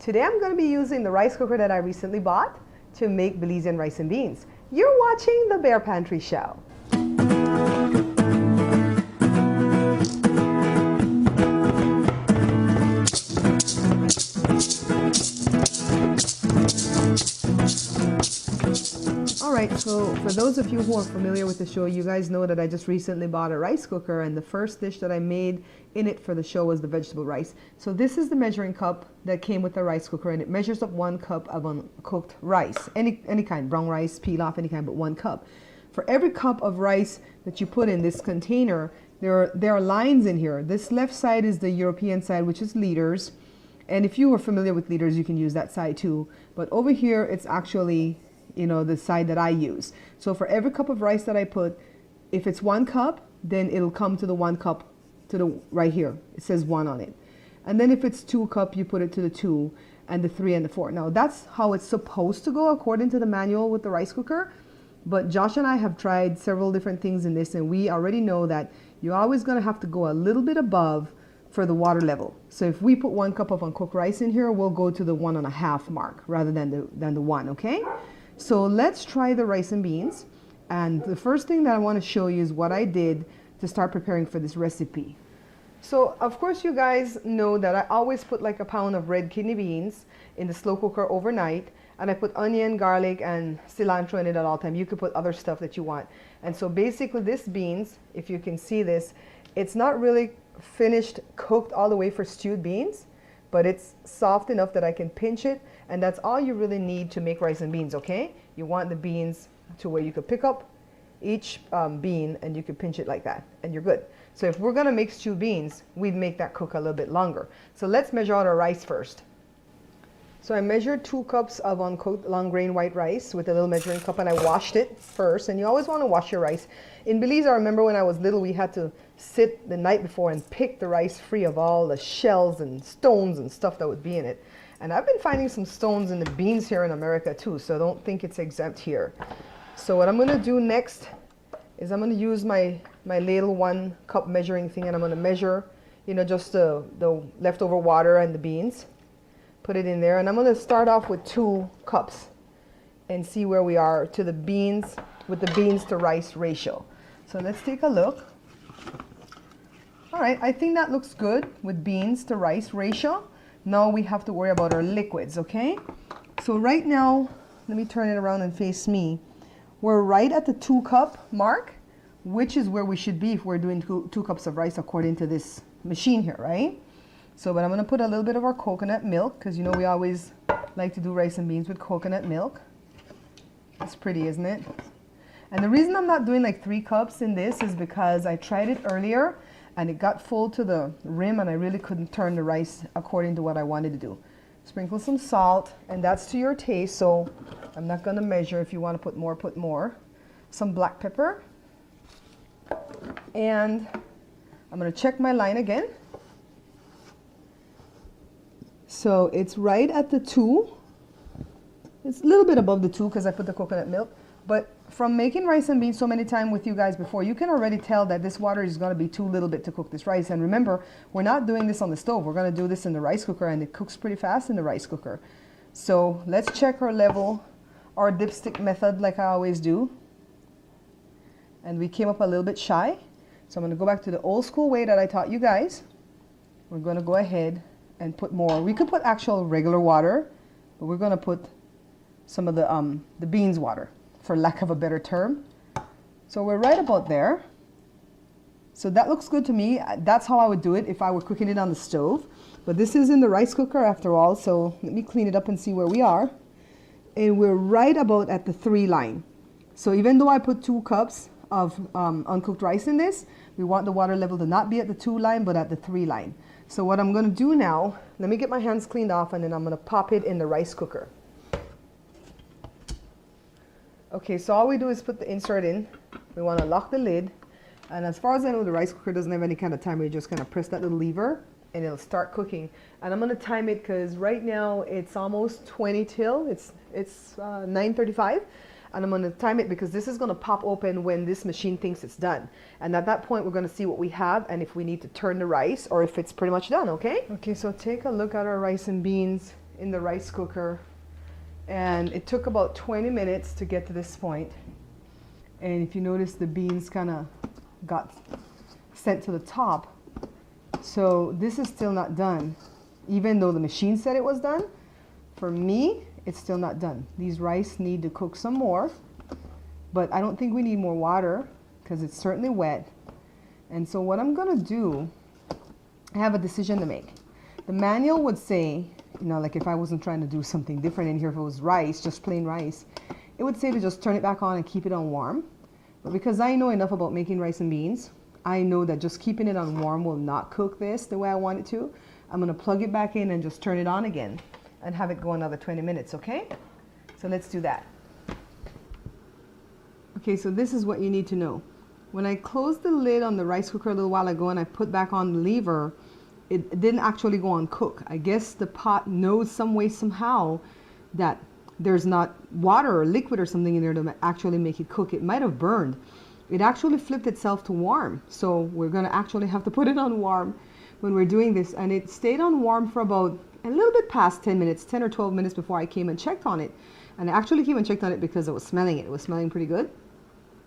Today I'm going to be using the rice cooker that I recently bought to make Belizean rice and beans. You're watching the Bear Pantry Show. Alright, so for those of you who are familiar with the show, you guys know that I just recently bought a rice cooker, and the first dish that I made in it for the show was the vegetable rice. So this is the measuring cup that came with the rice cooker, and it measures up 1 cup of uncooked rice. Any kind, brown rice, pilaf, any kind, but 1 cup. For every cup of rice that you put in this container, there are lines in here. This left side is the European side, which is liters. And if you are familiar with liters, you can use that side too. But over here, it's actually, the side that I use. So for every cup of rice that I put, if it's 1 cup, then it'll come to the 1 cup to the right here. It says 1 on it. And then if it's 2 cup, you put it to the 2 and the 3 and the 4. Now that's how it's supposed to go according to the manual with the rice cooker. But Josh and I have tried several different things in this, and we already know that you're always going to have to go a little bit above for the water level. So if we put 1 cup of uncooked rice in here, we'll go to the 1.5 mark rather than the 1, okay? So let's try the rice and beans. And the first thing that I want to show you is what I did to start preparing for this recipe. So of course you guys know that I always put like a pound of red kidney beans in the slow cooker overnight, and I put onion, garlic, and cilantro in it at all time. You could put other stuff that you want. And so basically this beans, if you can see this, it's not really finished cooked all the way for stewed beans, but it's soft enough that I can pinch it, and that's all you really need to make rice and beans, okay? You want the beans to where you could pick up each bean and you could pinch it like that, and you're good. So if we're gonna make stewed beans, we'd make that cook a little bit longer. So let's measure out our rice first. So I measured 2 cups of uncooked long grain white rice with a little measuring cup, and I washed it first, and you always want to wash your rice. In Belize, I remember when I was little, we had to sit the night before and pick the rice free of all the shells and stones and stuff that would be in it. And I've been finding some stones in the beans here in America too, so don't think it's exempt here. So what I'm going to do next is I'm going to use my ladle 1 cup measuring thing, and I'm going to measure, just the leftover water and the beans. Put it in there, and I'm going to start off with 2 cups and see where we are to the beans, with the beans to rice ratio. So let's take a look. All right, I think that looks good with beans to rice ratio. Now we have to worry about our liquids, okay? So right now, let me turn it around and face me. We're right at the 2 cup mark, which is where we should be if we're doing 2 cups of rice according to this machine here, right? So, but I'm going to put a little bit of our coconut milk, because we always like to do rice and beans with coconut milk. It's pretty, isn't it? And the reason I'm not doing like 3 cups in this is because I tried it earlier and it got full to the rim, and I really couldn't turn the rice according to what I wanted to do. Sprinkle some salt, and that's to your taste, so I'm not going to measure. If you want to put more, put more. Some black pepper. And I'm going to check my line again. So it's right at the 2. It's a little bit above the 2 because I put the coconut milk. But from making rice and beans so many times with you guys before, you can already tell that this water is going to be too little bit to cook this rice. And remember, we're not doing this on the stove. We're going to do this in the rice cooker, and it cooks pretty fast in the rice cooker. So let's check our level, our dipstick method like I always do. And we came up a little bit shy. So I'm going to go back to the old school way that I taught you guys. We're going to go ahead and put more. We could put actual regular water, but we're going to put some of the beans water, for lack of a better term. So we're right about there. So that looks good to me. That's how I would do it if I were cooking it on the stove. But this is in the rice cooker after all, so let me clean it up and see where we are. And we're right about at the 3 line. So even though I put 2 cups of uncooked rice in this, we want the water level to not be at the 2 line, but at the 3 line. So what I'm going to do now, let me get my hands cleaned off, and then I'm going to pop it in the rice cooker. Okay, so all we do is put the insert in. We want to lock the lid. And as far as I know, the rice cooker doesn't have any kind of timer. You just kind of press that little lever, and it'll start cooking. And I'm going to time it because right now it's almost 20 till. It's 9:35. And I'm going to time it because this is going to pop open when this machine thinks it's done. And at that point, we're going to see what we have and if we need to turn the rice or if it's pretty much done, okay? Okay, so take a look at our rice and beans in the rice cooker, and it took about 20 minutes to get to this point. And if you notice, the beans kind of got sent to the top. So this is still not done. Even though the machine said it was done, for me, it's still not done. These rice need to cook some more, but I don't think we need more water because it's certainly wet. And so what I'm gonna do, I have a decision to make. The manual would say, you know, like if I wasn't trying to do something different in here, if it was rice, just plain rice, it would say to just turn it back on and keep it on warm. But because I know enough about making rice and beans, I know that just keeping it on warm will not cook this the way I want it to. I'm gonna plug it back in and just turn it on again and have it go another 20 minutes, okay? So let's do that. Okay, so this is what you need to know. When I closed the lid on the rice cooker a little while ago and I put back on the lever, it didn't actually go on cook. I guess the pot knows some way, somehow, that there's not water or liquid or something in there to actually make it cook. It might have burned. It actually flipped itself to warm. So we're gonna actually have to put it on warm when we're doing this. And it stayed on warm for about a little bit past 10 minutes, 10 or 12 minutes before I came and checked on it. And I actually came and checked on it because I was smelling it. It was smelling pretty good.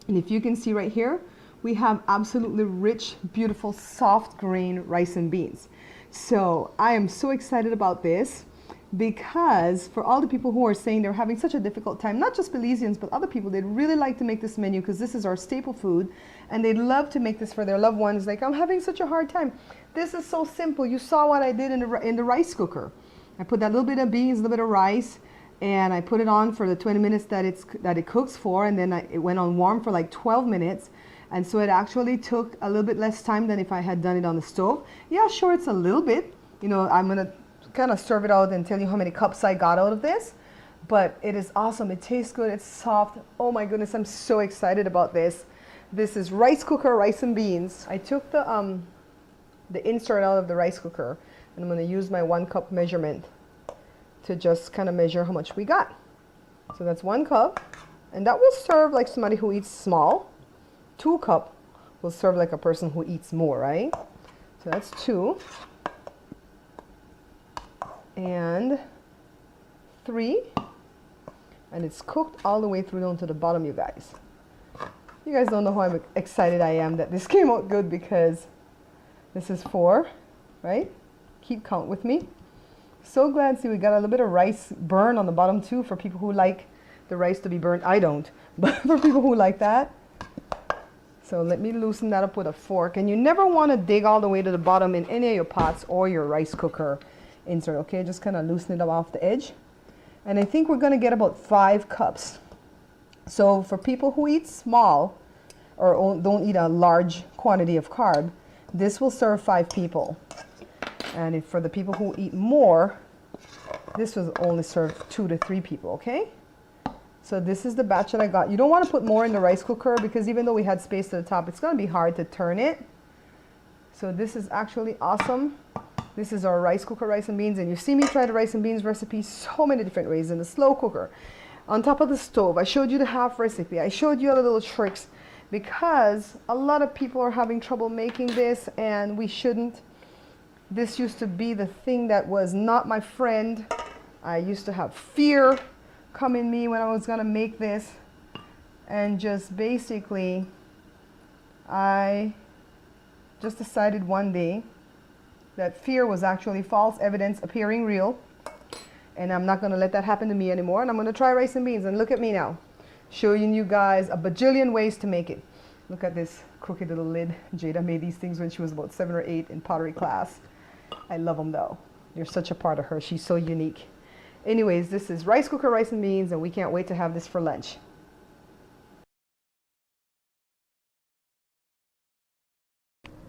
And if you can see right here, we have absolutely rich, beautiful, soft grain rice and beans. So I am so excited about this because for all the people who are saying they're having such a difficult time, not just Belizeans, but other people, they'd really like to make this menu because this is our staple food and they'd love to make this for their loved ones. Like, I'm having such a hard time. This is so simple. You saw what I did in the rice cooker. I put that little bit of beans, a little bit of rice, and I put it on for the 20 minutes that it cooks for, and then it went on warm for like 12 minutes. And so it actually took a little bit less time than if I had done it on the stove. Yeah, sure, it's a little bit. You know, I'm gonna kind of serve it out and tell you how many cups I got out of this. But it is awesome. It tastes good. It's soft. Oh my goodness, I'm so excited about this. This is rice cooker, rice and beans. I took the insert out of the rice cooker, and I'm gonna use my 1 cup measurement to just kind of measure how much we got. So that's 1 cup, and that will serve like somebody who eats small. 2 cup will serve like a person who eats more, right? So that's 2. And 3. And it's cooked all the way through down to the bottom, you guys. You guys don't know how excited I am that this came out good because this is 4, right? Keep count with me. So glad, see, we got a little bit of rice burn on the bottom too for people who like the rice to be burnt. I don't, but for people who like that. So let me loosen that up with a fork. And you never want to dig all the way to the bottom in any of your pots or your rice cooker insert, okay? Just kind of loosen it up off the edge. And I think we're going to get about 5 cups. So for people who eat small or don't eat a large quantity of carb, this will serve 5 people. And if for the people who eat more, this will only serve 2 to 3 people, okay? So this is the batch that I got. You don't want to put more in the rice cooker because even though we had space to the top, it's going to be hard to turn it. So this is actually awesome. This is our rice cooker, rice and beans. And you see me try the rice and beans recipe so many different ways in the slow cooker, on top of the stove. I showed you the half recipe. I showed you other little tricks because a lot of people are having trouble making this and we shouldn't. This used to be the thing that was not my friend. I used to have fear come in me when I was gonna make this, and just basically I just decided one day that fear was actually false evidence appearing real, and I'm not gonna let that happen to me anymore, and I'm gonna try rice and beans. And look at me now, showing you guys a bajillion ways to make it. Look at this crooked little lid. Jada made these things when she was about 7 or 8 in pottery class. I love them though. They're such a part of her. She's so unique. Anyways, this is rice cooker, rice and beans, and we can't wait to have this for lunch.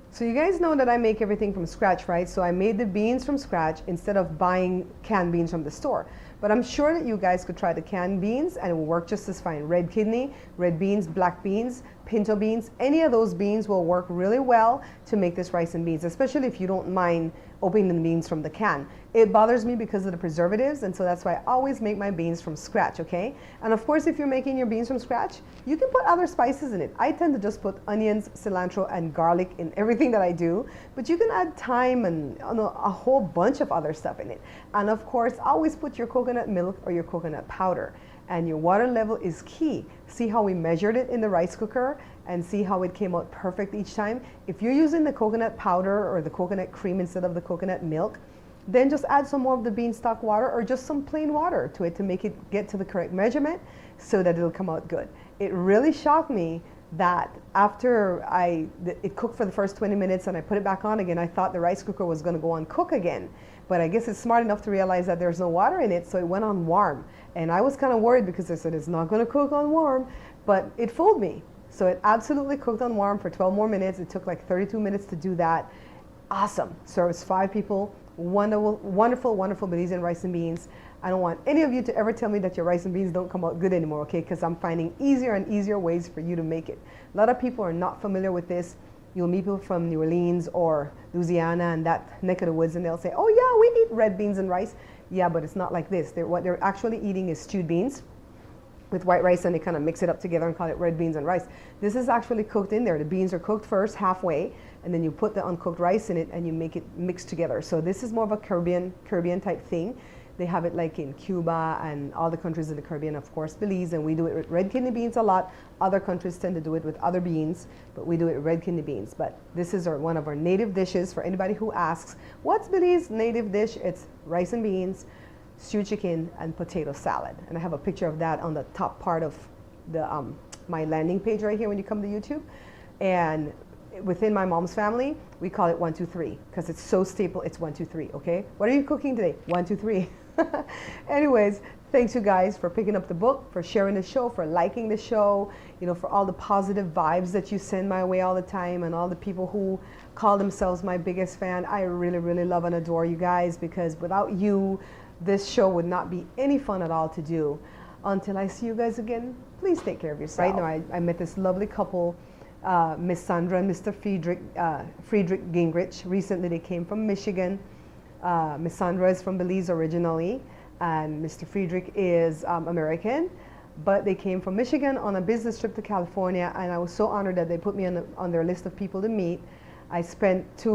So you guys know that I make everything from scratch, right? So I made the beans from scratch instead of buying canned beans from the store. But I'm sure that you guys could try the canned beans and it will work just as fine. Red kidney, red beans, black beans, pinto beans, any of those beans will work really well to make this rice and beans, especially if you don't mind opening the beans from the can. It bothers me because of the preservatives, and so that's why I always make my beans from scratch, okay? And of course, if you're making your beans from scratch, you can put other spices in it. I tend to just put onions, cilantro, and garlic in everything that I do, but you can add thyme and a whole bunch of other stuff in it. And of course, always put your coconut milk or your coconut powder. And your water level is key. See how we measured it in the rice cooker and see how it came out perfect each time? If you're using the coconut powder or the coconut cream instead of the coconut milk, then just add some more of the beanstalk water or just some plain water to it to make it get to the correct measurement so that it'll come out good. It really shocked me that after it cooked for the first 20 minutes and I put it back on again, I thought the rice cooker was going to go on cook again. But I guess it's smart enough to realize that there's no water in it, so it went on warm. And I was kind of worried because I said it's not going to cook on warm, but it fooled me. So it absolutely cooked on warm for 12 more minutes. It took like 32 minutes to do that. Awesome. Serves 5 people. Wonderful, wonderful, wonderful Belizean rice and beans. I don't want any of you to ever tell me that your rice and beans don't come out good anymore, okay? Because I'm finding easier and easier ways for you to make it. A lot of people are not familiar with this. You'll meet people from New Orleans or Louisiana and that neck of the woods, and they'll say, oh yeah, we eat red beans and rice. Yeah, but it's not like this. What they're actually eating is stewed beans with white rice, and they kind of mix it up together and call it red beans and rice. This is actually cooked in there. The beans are cooked first, halfway, and then you put the uncooked rice in it and you make it mix together. So this is more of a Caribbean type thing. They have it like in Cuba and all the countries in the Caribbean, of course, Belize, and we do it with red kidney beans a lot. Other countries tend to do it with other beans, but we do it with red kidney beans. But this is one of our native dishes. For anybody who asks, what's Belize's native dish? It's rice and beans, stewed chicken, and potato salad. And I have a picture of that on the top part of the my landing page right here when you come to YouTube. And within my mom's family, we call it 1, 2, 3 because it's so staple. It's 1, 2, 3. Okay, what are you cooking today? 1, 2, 3. Anyways, thanks you guys for picking up the book, for sharing the show, for liking the show, for all the positive vibes that you send my way all the time, and all the people who call themselves my biggest fan. I really, really love and adore you guys, because without you, this show would not be any fun at all to do. Until I see you guys again, please take care of yourself. Right now, I met this lovely couple, Miss Sandra and Mr. Friedrich Gingrich. Recently, they came from Michigan. Miss Sandra is from Belize originally, and Mr. Friedrich is American, but they came from Michigan on a business trip to California, and I was so honored that they put me on their list of people to meet. I spent it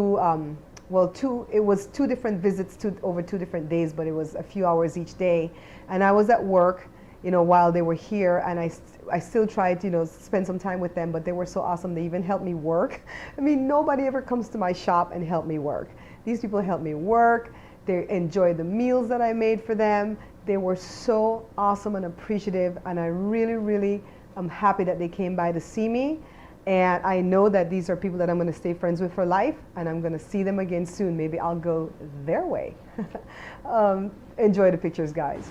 was 2 different visits over 2 different days, but it was a few hours each day, and I was at work, while they were here, and I still tried to, spend some time with them, but they were so awesome. They even helped me work. I mean, nobody ever comes to my shop and help me work. These people helped me work. They enjoyed the meals that I made for them. They were so awesome and appreciative, and I really, really am happy that they came by to see me. And I know that these are people that I'm going to stay friends with for life, and I'm going to see them again soon. Maybe I'll go their way. Enjoy the pictures, guys.